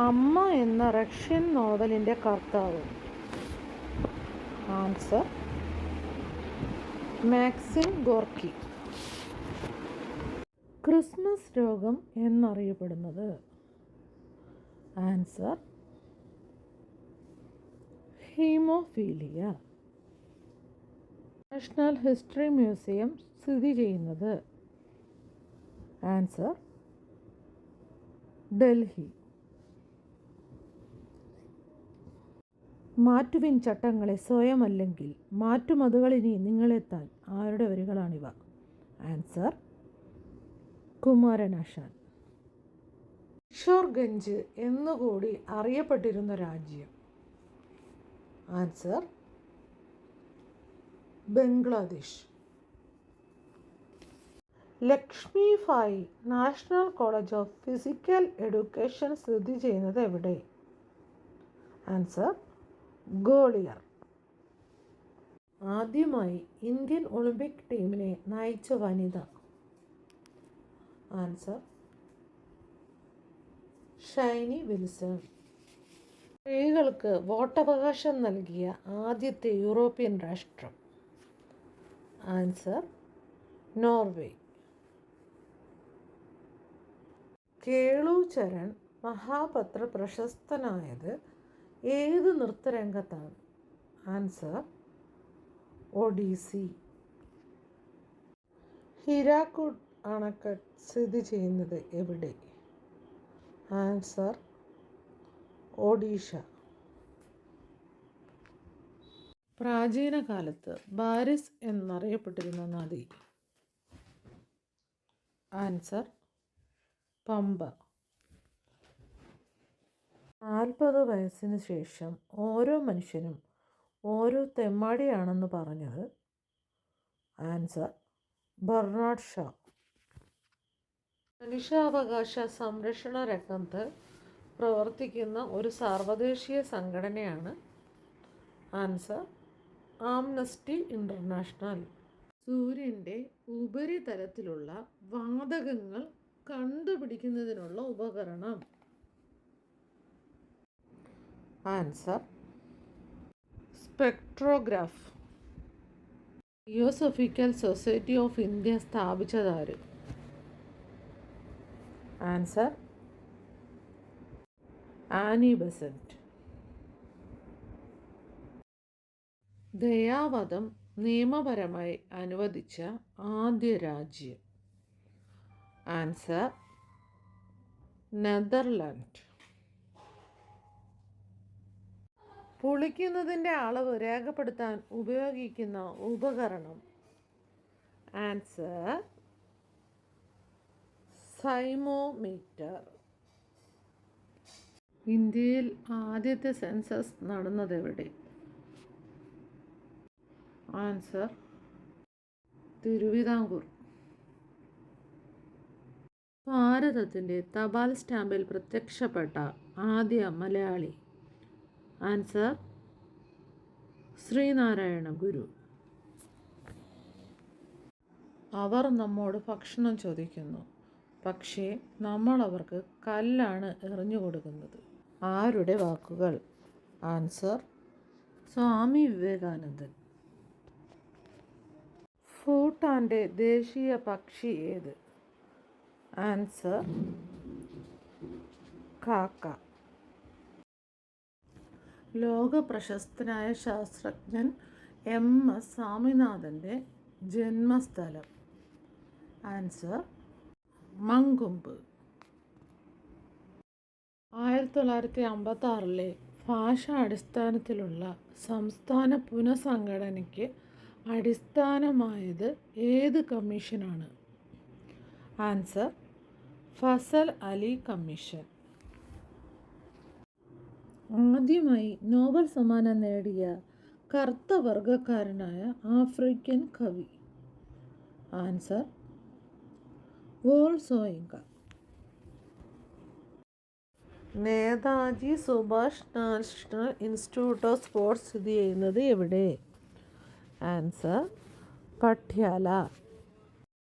അമ്മ എന്ന റഷ്യൻ നോവലിൻ്റെ കർത്താവ്? Answer Maxim Gorky. ക്രിസ്മസ് രോഗം എന്നറിയപ്പെടുന്നത്? Answer haemophilia. National history museum സ്ഥിതി ചെയ്യുന്നത്? ആൻസർ ഡൽഹി. മാറ്റുവിൻ ചട്ടങ്ങളെ സ്വയമല്ലെങ്കിൽ മാറ്റുമതുകളിനി നിങ്ങളെത്താൻ ആരുടെ വരികളാണിവ? ആൻസർ കുമാരനാശാൻ. കിഷോർഗഞ്ച് എന്നുകൂടി അറിയപ്പെട്ടിരുന്ന രാജ്യം? Answer Bangladesh. Lakshmibai national college of physical education സ്ഥിതി ചെയ്യുന്നത് എവിടെ? ആൻസർ ഗ്വാളിയർ. ആദ്യമായി ഇന്ത്യൻ ഒളിമ്പിക് ടീമിനെ നയിച്ച വനിത? ആൻസർ ഷൈനി വിൽസൺ. സ്ത്രീകൾക്ക് വോട്ടവകാശം നൽകിയ ആദ്യത്തെ യൂറോപ്യൻ രാഷ്ട്രം? Answer Norway. കേളു ചരൺ മഹാപത്ര പ്രശസ്തനായത് ഏത് നൃത്തരംഗത്താണ്? ആൻസർ ഒഡീസി. ഹിരാക്കുഡ് അണക്കെട്ട് സ്ഥിതി ചെയ്യുന്നത് എവിടെ? ആൻസർ ഒഡീഷ. പ്രാചീന കാലത്ത് ബാരിസ് എന്നറിയപ്പെട്ടിരുന്ന നദി? ആൻസർ പമ്പ. 40 വയസ്സിന് ശേഷം ഓരോ മനുഷ്യനും ഓരോ തെമ്മാടിയാണെന്ന് പറഞ്ഞത്? Answer Bernard Shaw. മനുഷ്യാവകാശ സംരക്ഷണ രംഗത്ത് പ്രവർത്തിക്കുന്ന ഒരു സാർവദേശീയ സംഘടനയാണ്? Answer Amnesty International. സൂര്യൻ്റെ ഉപരിതലത്തിലുള്ള വാതകങ്ങൾ കണ്ടുപിടിക്കുന്നതിനുള്ള ഉപകരണം? Answer spectrograph. Theosophical society of India സ്ഥാപിച്ചതാര്? Answer Annie Besant. ദയാവധം നിയമപരമായി അനുവദിച്ച ആദ്യ രാജ്യം? Answer Netherland. പുളിക്കുന്നതിൻ്റെ അളവ് രേഖപ്പെടുത്താൻ ഉപയോഗിക്കുന്ന ഉപകരണം? ആൻസർ സൈമോമീറ്റർ. ഇന്ത്യയിൽ ആദ്യത്തെ സെൻസസ് നടന്നതെവിടെ? ആൻസർ തിരുവിതാംകൂർ. ഭാരതത്തിൻ്റെ തപാൽ സ്റ്റാമ്പിൽ പ്രത്യക്ഷപ്പെട്ട ആദ്യ മലയാളി? ആൻസർ ശ്രീനാരായണ ഗുരു. അവർ നമ്മോട് ഭക്ഷണം ചോദിക്കുന്നു, പക്ഷേ നമ്മൾ അവർക്ക് കല്ലാണ് എറിഞ്ഞു കൊടുക്കുന്നത്. ആരുടെ വാക്കുകൾ? ആൻസർ സ്വാമി വിവേകാനന്ദൻ. ഭൂട്ടാൻ്റെ ദേശീയ പക്ഷി ഏത്? ആൻസർ കാക്ക. ലോക പ്രശസ്തനായ ശാസ്ത്രജ്ഞൻ MS സ്വാമിനാഥൻ്റെ ജന്മസ്ഥലം? ആൻസർ മങ്കൊമ്പ്. 1956 ഭാഷാ അടിസ്ഥാനത്തിലുള്ള സംസ്ഥാന പുനഃസംഘടനയ്ക്ക് അടിസ്ഥാനമായത് ഏത് കമ്മീഷനാണ്? Answer Fazal Ali commission. ആദ്യമായി നോബൽ സമ്മാനം നേടിയ കറുത്ത വർഗക്കാരനായ ആഫ്രിക്കൻ കവി? Answer Wole Soyinka. Netaji Subhash national institute of sports സ്ഥിതി ചെയ്യുന്നത് എവിടെ? ആൻസർ പട്യാല.